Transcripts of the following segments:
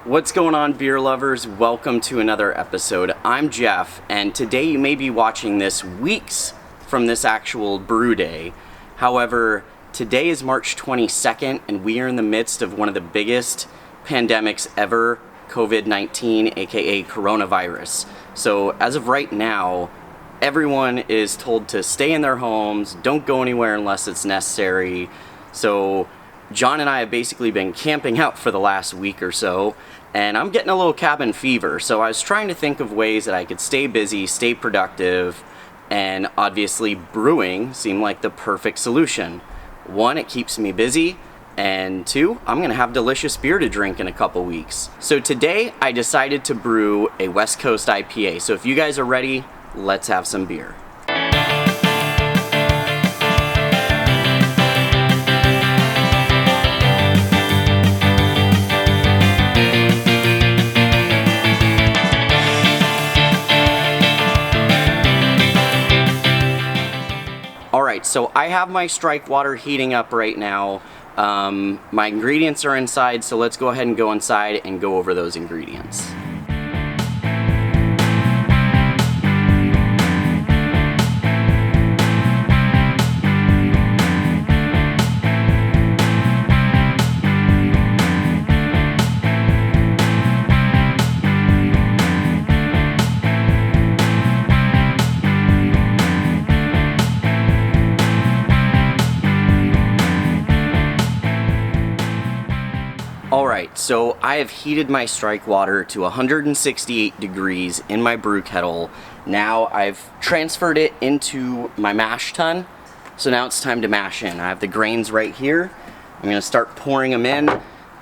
What's going on, beer lovers? Welcome to another episode. I'm Jeff, and today you may be watching this weeks from this actual brew day. However, today is March 22nd, and we are in the midst of one of the biggest pandemics ever, COVID-19, aka coronavirus. So as of right now, everyone is told to stay in their homes, don't go anywhere unless it's necessary. So John and I have basically been camping out for the last week or so, and I'm getting a little cabin fever. So I was trying to think of ways that I could stay busy, stay productive, and obviously brewing seemed like the perfect solution. One, it keeps me busy, and two, I'm gonna have delicious beer to drink in a couple weeks. So today I decided to brew a West Coast IPA. So if you guys are ready, let's have some beer. Alright, so I have my strike water heating up right now. My ingredients are inside, so let's go ahead and go inside and go over those ingredients. Alright, so I have heated my strike water to 168 degrees in my brew kettle. Now I've transferred it into my mash tun, so now it's time to mash in. I have the grains right here. I'm going to start pouring them in.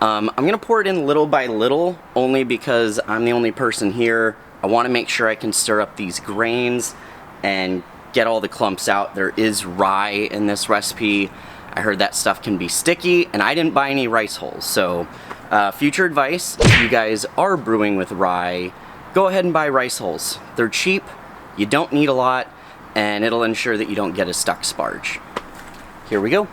I'm going to pour it in little by little, only because I'm the only person here. I want to make sure I can stir up these grains and get all the clumps out. There is rye in this recipe. I heard that stuff can be sticky, and I didn't buy any rice hulls. So future advice, if you guys are brewing with rye, go ahead and buy rice hulls. They're cheap, you don't need a lot, and it'll ensure that you don't get a stuck sparge. Here we go.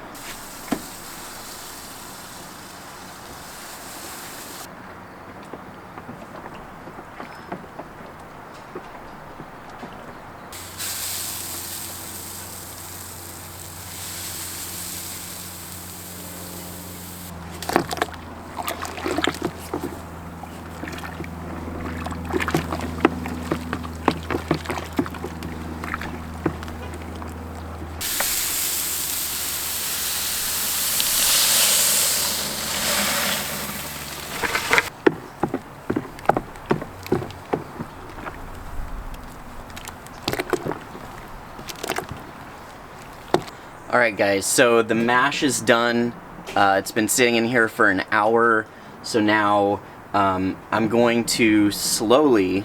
Alright guys, so the mash is done. It's been sitting in here for an hour, so now I'm going to slowly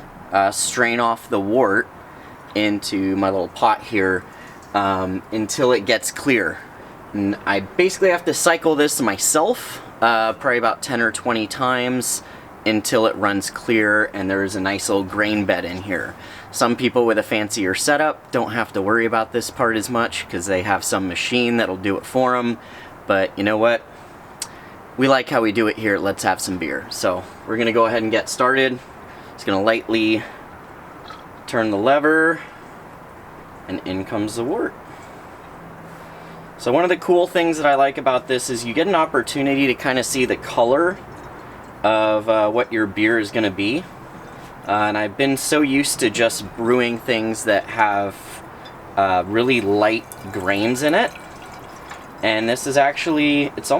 strain off the wort into my little pot here until it gets clear. And I basically have to cycle this myself probably about 10 or 20 times until it runs clear and there's a nice little grain bed in here. Some people with a fancier setup don't have to worry about this part as much because they have some machine that'll do it for them. But you know what? We like how we do it here. Let's have some beer. So we're gonna go ahead and get started. Just gonna lightly turn the lever and in comes the wort. So one of the cool things that I like about this is you get an opportunity to kind of see the color of what your beer is gonna be. And I've been so used to just brewing things that have really light grains in it. And this is actually, it's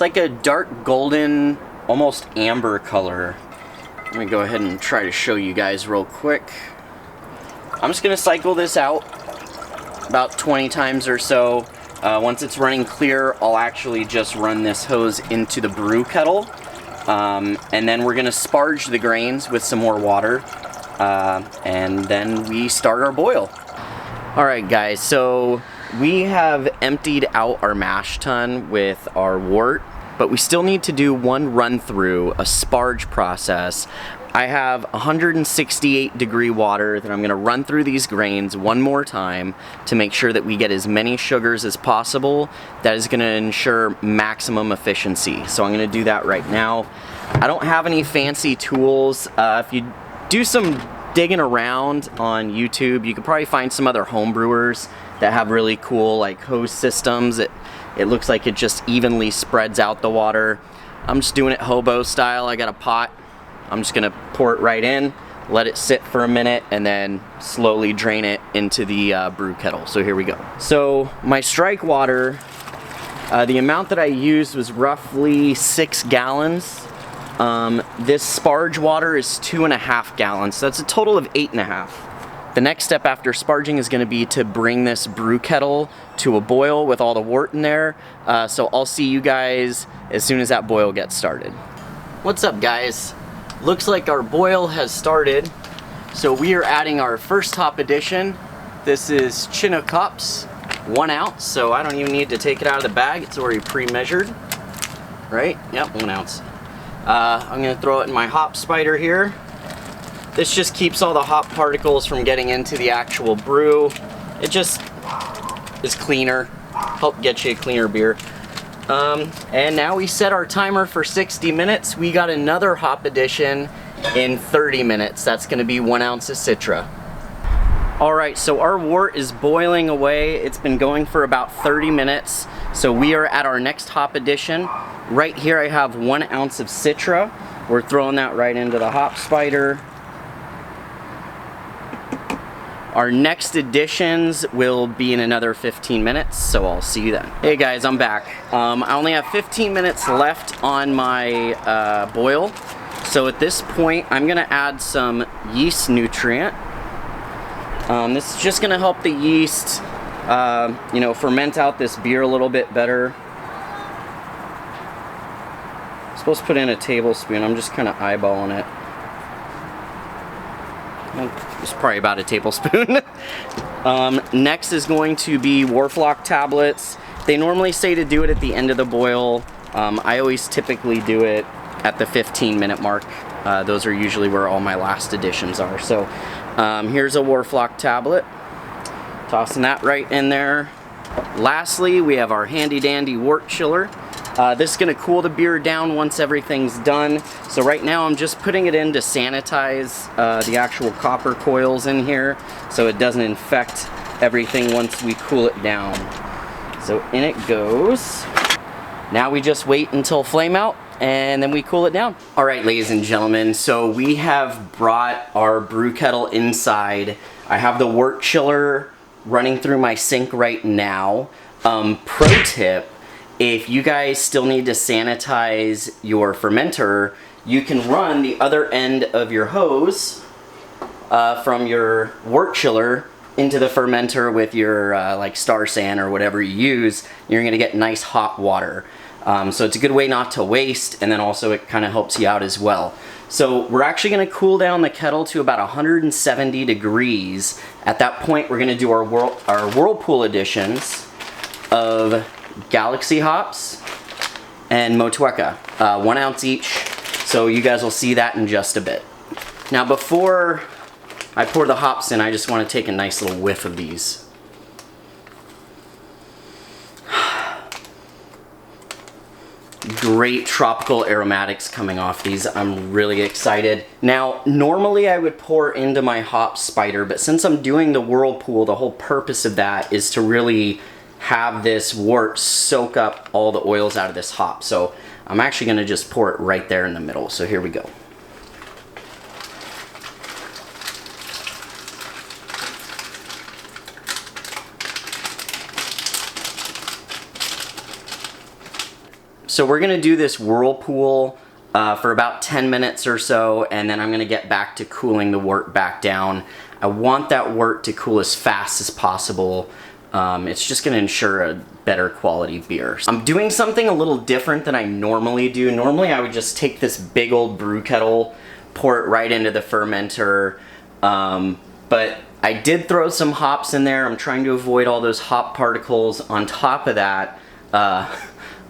like a dark golden, almost amber color. Let me go ahead and try to show you guys real quick. I'm just gonna cycle this out about 20 times or so. Once it's running clear, I'll actually just run this hose into the brew kettle. And then we're gonna sparge the grains with some more water, and then we start our boil. Alright guys, so we have emptied out our mash tun with our wort. but we still need to do one run through, a sparge process. I have 168 degree water that I'm gonna run through these grains one more time to make sure that we get as many sugars as possible. That is gonna ensure maximum efficiency. So I'm gonna do that right now. I don't have any fancy tools. If you do some digging around on YouTube, you could probably find some other home brewers that have really cool like hose systems. It looks like it just evenly spreads out the water. I'm just doing it hobo style. I got a pot. I'm just gonna pour it right in, let it sit for a minute, and then slowly drain it into the brew kettle. So here we go. So my strike water, the amount that I used was roughly 6 gallons. This sparge water is 2.5 gallons, so that's a total of 8.5. The next step after sparging is gonna be to bring this brew kettle to a boil with all the wort in there. So I'll see you guys as soon as that boil gets started. What's up, guys? Looks like our boil has started. So we are adding our first hop addition. This is Chinook hops, 1 ounce. So I don't even need to take it out of the bag. It's already pre-measured, right? Yep, 1 ounce. I'm gonna throw it in my hop spider here. This just keeps all the hop particles from getting into the actual brew. It just is cleaner, help get you a cleaner beer. And now we set our timer for 60 minutes. We got another hop addition in 30 minutes. That's gonna be 1 ounce of Citra. All right, so our wort is boiling away. It's been going for about 30 minutes. So we are at our next hop addition. Right here I have 1 ounce of Citra. We're throwing that right into the hop spider. Our next additions will be in another 15 minutes, so I'll see you then. Hey guys, I'm back. I only have 15 minutes left on my boil. So at this point, I'm gonna add some yeast nutrient. This is just gonna help the yeast, you know, ferment out this beer a little bit better. I'm supposed to put in a tablespoon. I'm just kind of eyeballing it. It's probably about a tablespoon. Next is going to be Wort tablets. They normally say to do it at the end of the boil. I always typically do it at the 15-minute mark. Those are usually where all my last additions are. So here's a Wort tablet. Tossing that right in there. Lastly, we have our handy dandy wort chiller. This is gonna cool the beer down once everything's done. So right now I'm just putting it in to sanitize the actual copper coils in here so it doesn't infect everything once we cool it down. So in it goes. Now we just wait until flame out and then we cool it down. All right, ladies and gentlemen, so we have brought our brew kettle inside. I have the wort chiller running through my sink right now. Pro tip, if you guys still need to sanitize your fermenter, you can run the other end of your hose from your wort chiller into the fermenter with your like Star San or whatever you use. You're gonna get nice hot water. So it's a good way not to waste, and then also it kind of helps you out as well. So we're actually gonna cool down the kettle to about 170 degrees. At that point, we're gonna do our Whirlpool additions of Galaxy hops and Motueka, 1 ounce each. So you guys will see that in just a bit. Now before I pour the hops in, I just want to take a nice little whiff of these. Great tropical aromatics coming off these. I'm really excited. Now, normally I would pour into my hop spider, but since I'm doing the Whirlpool, the whole purpose of that is to really have this wort soak up all the oils out of this hop. So I'm actually gonna just pour it right there in the middle. So here we go. So we're gonna do this Whirlpool for about 10 minutes or so, and then I'm gonna get back to cooling the wort back down. I want that wort to cool as fast as possible. It's just gonna ensure a better quality beer. I'm doing something a little different than I normally do. Normally I would just take this big old brew kettle, pour it right into the fermenter, but I did throw some hops in there. I'm trying to avoid all those hop particles. On top of that,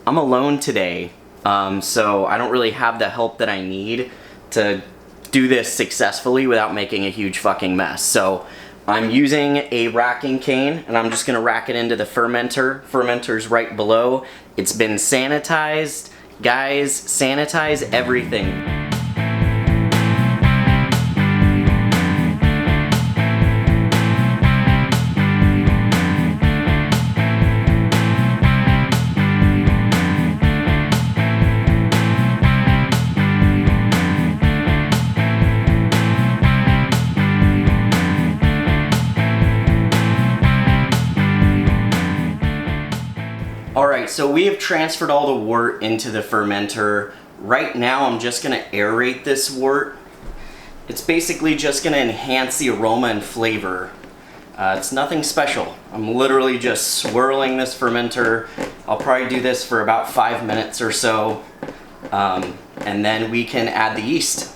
I'm alone today, So I don't really have the help that I need to do this successfully without making a huge fucking mess. So I'm using a racking cane, and I'm just gonna rack it into the fermenter. Fermenter's right below. It's been sanitized. Guys, sanitize everything. Alright, so we have transferred all the wort into the fermenter. Right now I'm just going to aerate this wort. It's basically just going to enhance the aroma and flavor. It's nothing special. I'm literally just swirling this fermenter. I'll probably do this for about 5 minutes or so, and then we can add the yeast.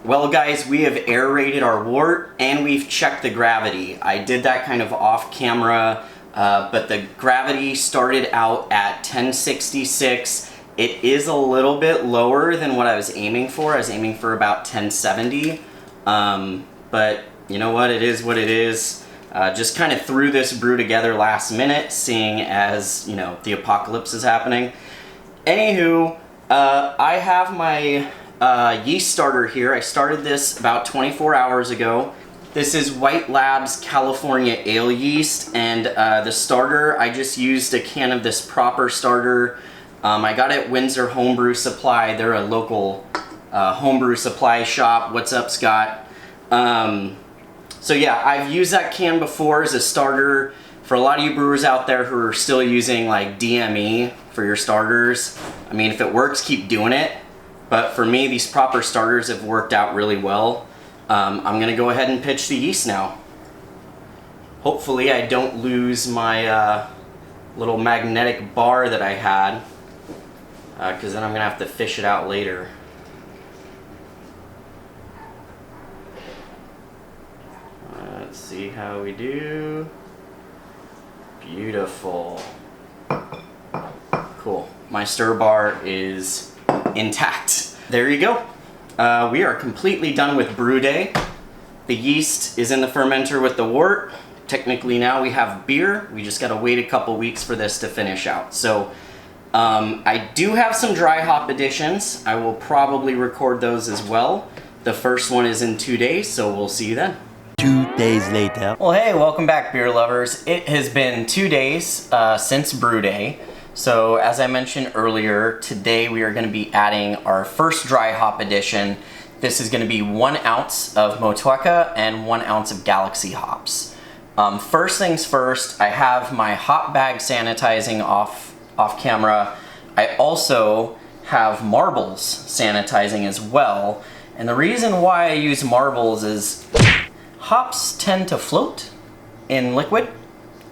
Well guys, we have aerated our wort and we've checked the gravity. I did that kind of off camera. But the gravity started out at 1066. It is a little bit lower than what I was aiming for. I was aiming for about 1070. But you know what? It is what it is. Just kind of threw this brew together last minute, seeing as, you know, the apocalypse is happening. Anywho, I have my yeast starter here. I started this about 24 hours ago. This is White Labs California Ale Yeast, and the starter, I just used a can of this proper starter. I got it at Windsor Homebrew Supply. They're a local homebrew supply shop. What's up, Scott? So yeah, I've used that can before as a starter. For a lot of you brewers out there who are still using like DME for your starters, I mean, if it works, keep doing it. But for me, these proper starters have worked out really well. I'm going to go ahead and pitch the yeast now. Hopefully I don't lose my little magnetic bar that I had, because then I'm going to have to fish it out later. Let's see how we do. Beautiful. Cool. My stir bar is intact. There you go. We are completely done with brew day. The yeast is in the fermenter with the wort. Technically now we have beer. We just gotta wait a couple weeks for this to finish out. So I do have some dry hop additions. I will probably record those as well. The first one is in 2 days, so we'll see you then. 2 days later. Well, hey, welcome back, beer lovers. It has been 2 days since brew day. So as I mentioned earlier, today we are going to be adding our first dry hop addition. This is going to be 1 ounce of Motueka and 1 ounce of Galaxy hops. First things first, I have my hop bag sanitizing off camera. I also have marbles sanitizing as well. And the reason why I use marbles is hops tend to float in liquid.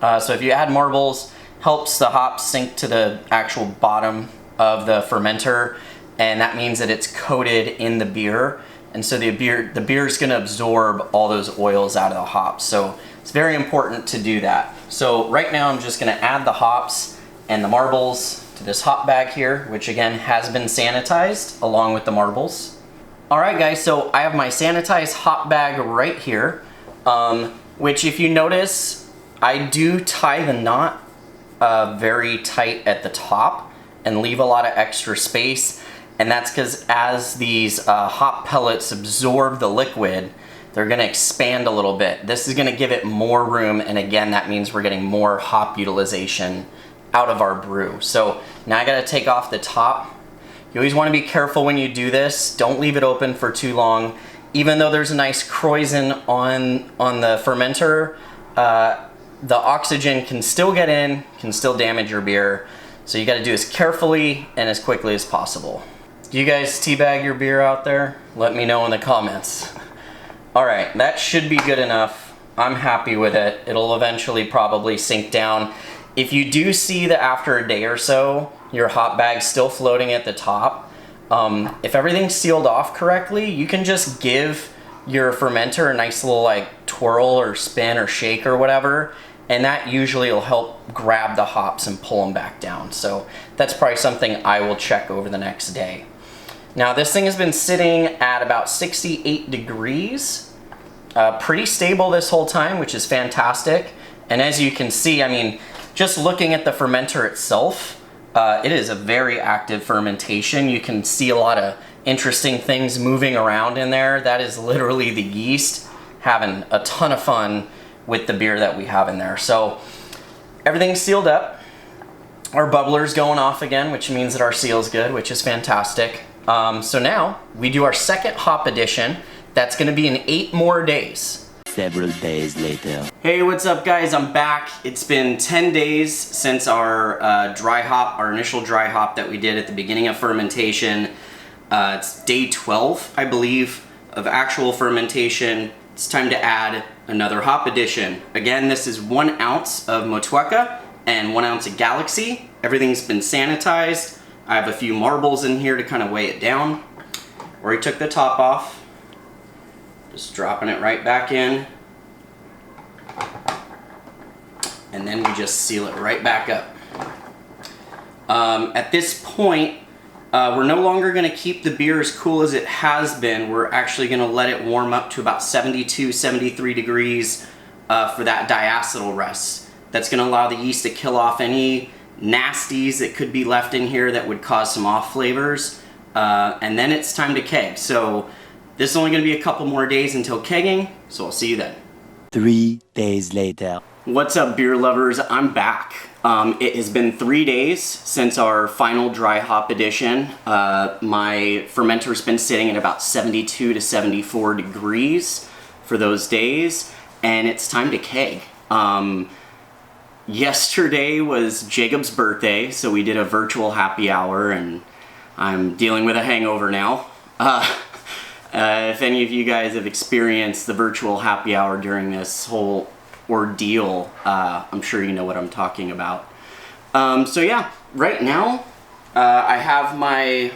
So if you add marbles, helps the hops sink to the actual bottom of the fermenter, and that means that it's coated in the beer, and so the beer is going to absorb all those oils out of the hops. So it's very important to do that. So right now I'm just going to add the hops and the marbles to this hop bag here, which again has been sanitized along with the marbles. Alright guys, so I have my sanitized hop bag right here, which if you notice, I do tie the knot very tight at the top and leave a lot of extra space, and that's because as these hop pellets absorb the liquid, they're going to expand a little bit. This is going to give it more room, and again that means we're getting more hop utilization out of our brew. So now I got to take off the top. You always want to be careful when you do this. Don't leave it open for too long. Even though there's a nice kreuzen on the fermenter, the oxygen can still get in, can still damage your beer. So you got to do this carefully and as quickly as possible. Do you guys teabag your beer out there? Let me know in the comments. All right, that should be good enough. I'm happy with it. It'll eventually probably sink down. If you do see that after a day or so, your hop bag's still floating at the top, if everything's sealed off correctly, you can just give your fermenter a nice little like twirl or spin or shake or whatever, and that usually will help grab the hops and pull them back down. So that's probably something I will check over the next day. Now this thing has been sitting at about 68 degrees, pretty stable this whole time, which is fantastic. And as you can see, I mean, just looking at the fermenter itself, it is a very active fermentation. You can see a lot of interesting things moving around in there. That is literally the yeast having a ton of fun with the beer that we have in there. So everything's sealed up. Our bubbler's going off again, which means that our seal's good, which is fantastic. So now we do our second hop addition. That's gonna be in 8 more days. Several days later. Hey, what's up guys? I'm back. It's been 10 days since our our initial dry hop that we did at the beginning of fermentation. It's day 12, I believe, of actual fermentation. It's time to add another hop addition. Again, this is 1 ounce of Motueka and 1 ounce of Galaxy. Everything's been sanitized. I have a few marbles in here to kind of weigh it down. Already took the top off. Just dropping it right back in. And then we just seal it right back up. At this point, we're no longer going to keep the beer as cool as it has been. We're actually going to let it warm up to about 72, 73 degrees for that diacetyl rest. That's going to allow the yeast to kill off any nasties that could be left in here that would cause some off flavors. And then it's time to keg. So this is only going to be a couple more days until kegging, so I'll see you then. 3 days later. What's up, beer lovers? I'm back. It has been 3 days since our final dry hop addition. My fermenter's been sitting at about 72 to 74 degrees for those days, and it's time to keg. Yesterday was Jacob's birthday, so we did a virtual happy hour, and I'm dealing with a hangover now. If any of you guys have experienced the virtual happy hour during this whole ordeal, I'm sure you know what I'm talking about. So yeah, right now I have my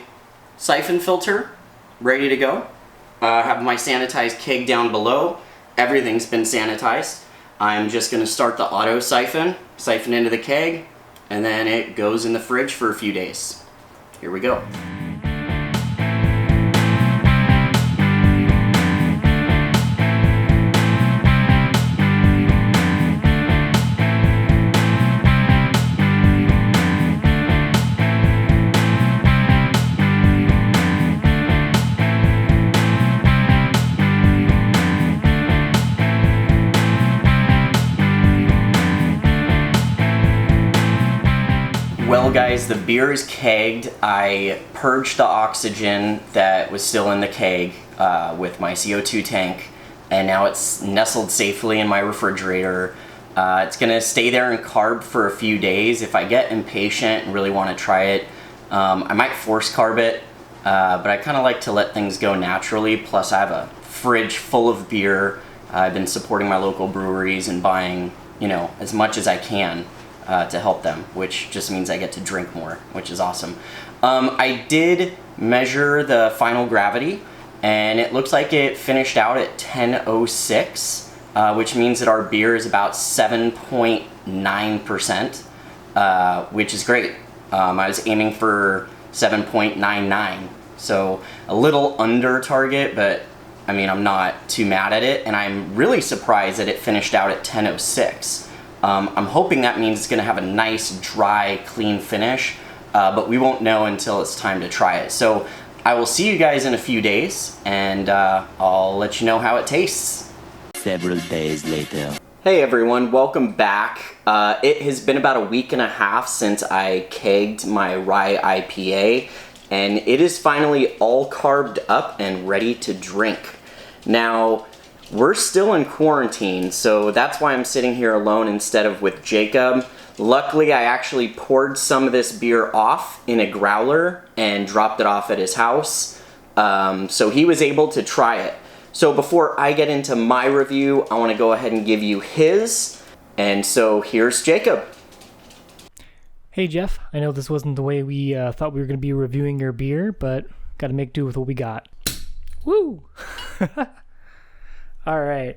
siphon filter ready to go. I have my sanitized keg down below. Everything's been sanitized. I'm just going to start the auto siphon into the keg, and then it goes in the fridge for a few days. Here we go. Well guys, the beer is kegged. I purged the oxygen that was still in the keg with my CO2 tank, and now it's nestled safely in my refrigerator. It's gonna stay there in carb for a few days. If I get impatient and really want to try it, I might force carb it, but I kind of like to let things go naturally. Plus I have a fridge full of beer. I've been supporting my local breweries and buying, you know, as much as I can to help them, which just means I get to drink more, which is awesome. I did measure the final gravity, and it looks like it finished out at 10.06, which means that our beer is about 7.9%, which is great. I was aiming for 7.99, so a little under target, but I mean, I'm not too mad at it, and I'm really surprised that it finished out at 10.06. I'm hoping that means it's going to have a nice, dry, clean finish, but we won't know until it's time to try it. So I will see you guys in a few days, and I'll let you know how it tastes. Several days later. Hey everyone, welcome back. It has been about a week and a half since I kegged my Rye IPA, and it is finally all carbed up and ready to drink. Now, we're still in quarantine, so that's why I'm sitting here alone instead of with Jacob. Luckily, I actually poured some of this beer off in a growler and dropped it off at his house, so he was able to try it. So before I get into my review, I want to go ahead and give you his, and so here's Jacob. Hey Jeff, I know this wasn't the way we thought we were going to be reviewing your beer, but got to make do with what we got. Woo! All right.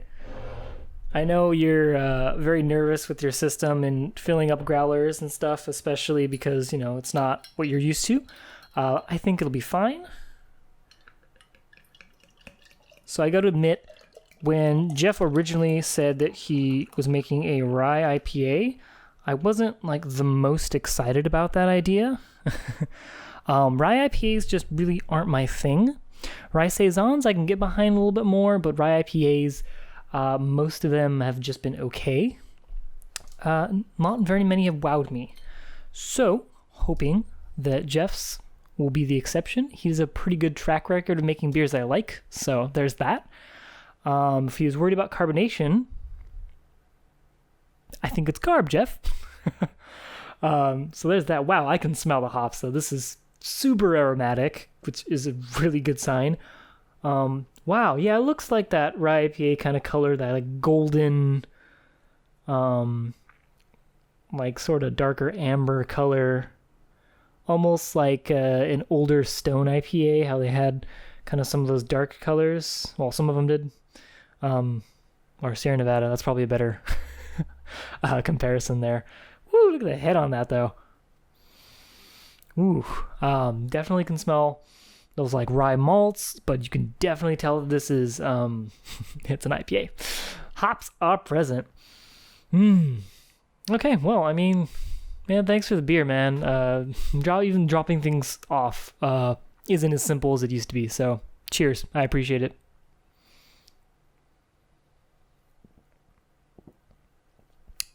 I know you're very nervous with your system and filling up growlers and stuff, especially because, it's not what you're used to. I think it'll be fine. So I got to admit, when Jeff originally said that he was making a rye IPA, I wasn't like the most excited about that idea. Rye IPAs just really aren't my thing. Rye saisons I can get behind a little bit more, but rye IPAs, most of them have just been okay. Not very many have wowed me. So, hoping that Jeff's will be the exception. He has a pretty good track record of making beers I like, so there's that. If he was worried about carbonation, I think it's carb, Jeff. So there's that. Wow, I can smell the hops, though. This is super aromatic, which is a really good sign. Wow, yeah, it looks like that rye IPA kind of color, that like golden, like sort of darker amber color, almost like an older Stone IPA, how they had kind of some of those dark colors. Well, some of them did. Or Sierra Nevada, that's probably a better comparison there. Woo, look at the head on that, though. Ooh, definitely can smell those like rye malts, but you can definitely tell that this is, it's an IPA. Hops are present. Okay, well, I mean, man, thanks for the beer, man. Even dropping things off isn't as simple as it used to be, so cheers. I appreciate it.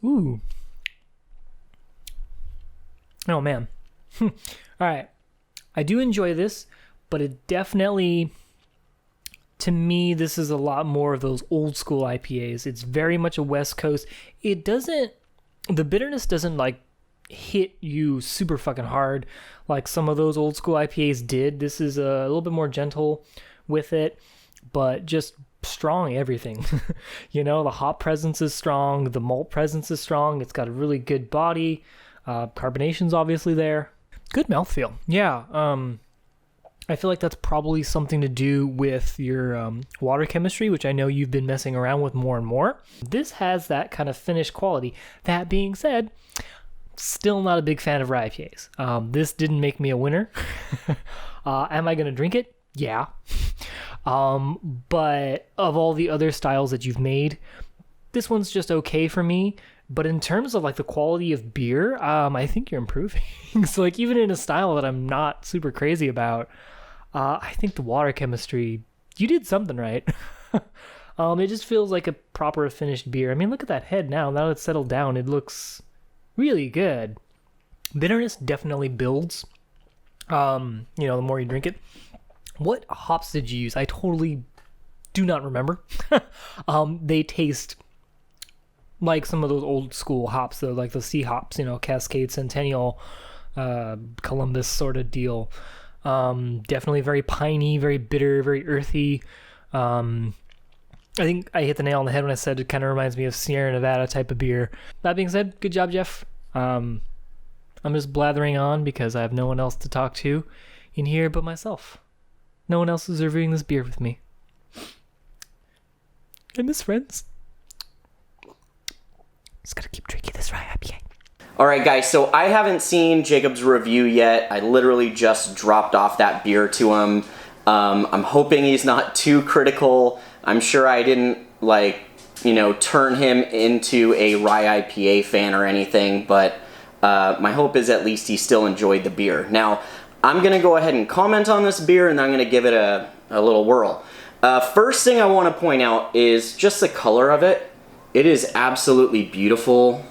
Ooh. Oh, man. All right. I do enjoy this, but it definitely, to me, this is a lot more of those old school IPAs. It's very much a West Coast. The bitterness doesn't like hit you super fucking hard like some of those old school IPAs did. This is a little bit more gentle with it, but just strong everything. The hop presence is strong, the malt presence is strong, it's got a really good body, carbonation's obviously there, good mouthfeel. Yeah, I feel like that's probably something to do with your water chemistry, which I know you've been messing around with more and more. This has that kind of finished quality. That being said, still not a big fan of rye IPAs. This didn't make me a winner. Am I going to drink it? Yeah. But of all the other styles that you've made, this one's just okay for me. But in terms of like the quality of beer, I think you're improving. So like even in a style that I'm not super crazy about, I think the water chemistry, you did something right. It just feels like a proper finished beer. I mean, look at that head now. Now it's settled down, it looks really good. Bitterness definitely builds, the more you drink it. What hops did you use? I totally do not remember. They taste like some of those old school hops, though, like the sea hops, Cascade, Centennial, Columbus sort of deal. Definitely very piney, very bitter, very earthy. I think I hit the nail on the head when I said it kind of reminds me of Sierra Nevada type of beer. That being said, good job, Jeff. I'm just blathering on because I have no one else to talk to in here but myself. No one else is reviewing this beer with me. I miss friends. Just gotta keep drinking this rye IPA. All right, guys, so I haven't seen Jacob's review yet. I literally just dropped off that beer to him. I'm hoping he's not too critical. I'm sure I didn't, turn him into a rye IPA fan or anything, but my hope is at least he still enjoyed the beer. Now, I'm going to go ahead and comment on this beer, and I'm going to give it a little whirl. First thing I want to point out is just the color of it. It is absolutely beautiful.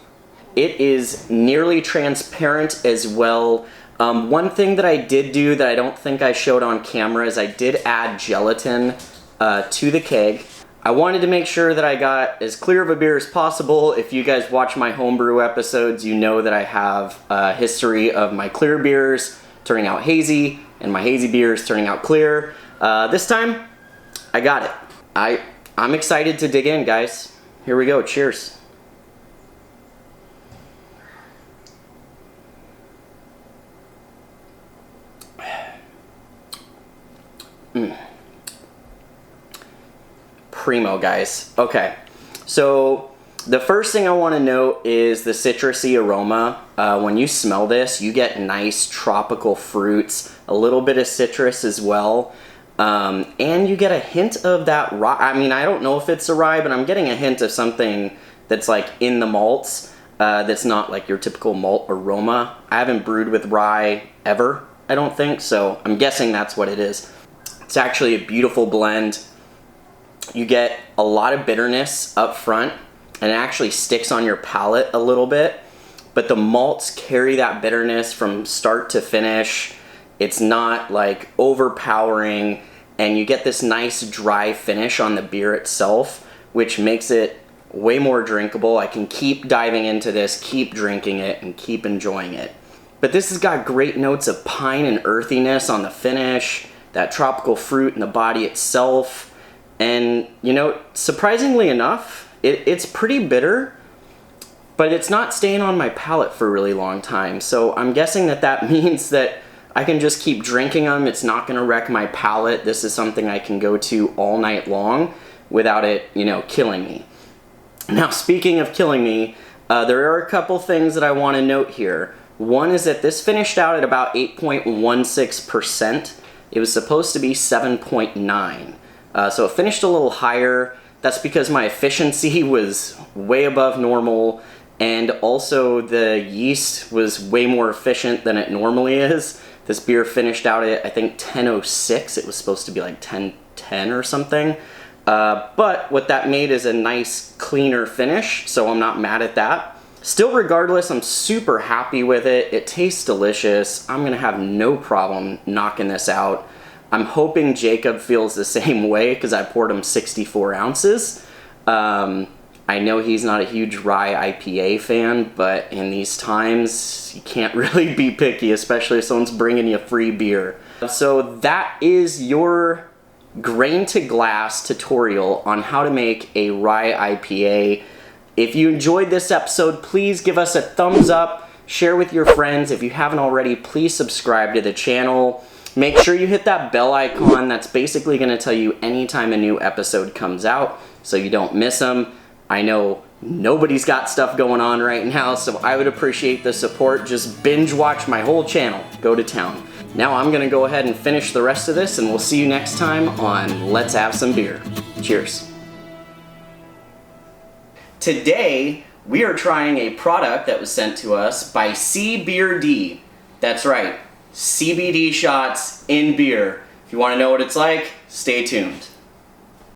It is nearly transparent as well. One thing that I did do that I don't think I showed on camera is I did add gelatin to the keg. I wanted to make sure that I got as clear of a beer as possible. If you guys watch my homebrew episodes, you know that I have a history of my clear beers turning out hazy and my hazy beers turning out clear. This time, I got it. I'm excited to dig in, guys. Here we go. Cheers. Primo, guys. Okay. So the first thing I want to note is the citrusy aroma. When you smell this, you get nice tropical fruits, a little bit of citrus as well. And you get a hint of that rye. I mean, I don't know if it's a rye, but I'm getting a hint of something that's like in the malts. That's not like your typical malt aroma. I haven't brewed with rye ever, I don't think, so I'm guessing that's what it is. It's actually a beautiful blend. You get a lot of bitterness up front, and it actually sticks on your palate a little bit, but the malts carry that bitterness from start to finish. It's not like overpowering, and you get this nice dry finish on the beer itself, which makes it way more drinkable. I can keep diving into this, keep drinking it, and keep enjoying it. But this has got great notes of pine and earthiness on the finish, that tropical fruit in the body itself, and you know, surprisingly enough, it's pretty bitter, but it's not staying on my palate for a really long time. So I'm guessing that means that I can just keep drinking them. It's not going to wreck my palate. This is something I can go to all night long without it, you know, killing me. Now, speaking of killing me, there are a couple things that I want to note here. One is that this finished out at about 8.16%. It was supposed to be 7.9. So it finished a little higher. That's because my efficiency was way above normal, and also the yeast was way more efficient than it normally is. This beer finished out at, I think, 10.06. It was supposed to be like 10.10 or something. But what that made is a nice, cleaner finish, so I'm not mad at that. Still, regardless, I'm super happy with it. It tastes delicious. I'm gonna have no problem knocking this out. I'm hoping Jacob feels the same way, because I poured him 64 ounces. I know he's not a huge Rye IPA fan, but in these times, you can't really be picky, especially if someone's bringing you free beer. So that is your grain to glass tutorial on how to make a Rye IPA. If you enjoyed this episode, please give us a thumbs up, share with your friends. If you haven't already, please subscribe to the channel. Make sure you hit that bell icon. That's basically going to tell you anytime a new episode comes out, so you don't miss them. I know nobody's got stuff going on right now, so I would appreciate the support. Just binge watch my whole channel. Go to town. Now I'm gonna go ahead and finish the rest of this, and we'll see you next time on Let's Have Some Beer. Cheers. Today, we are trying a product that was sent to us by CBeerD. That's right, CBD shots in beer. If you wanna know what it's like, stay tuned.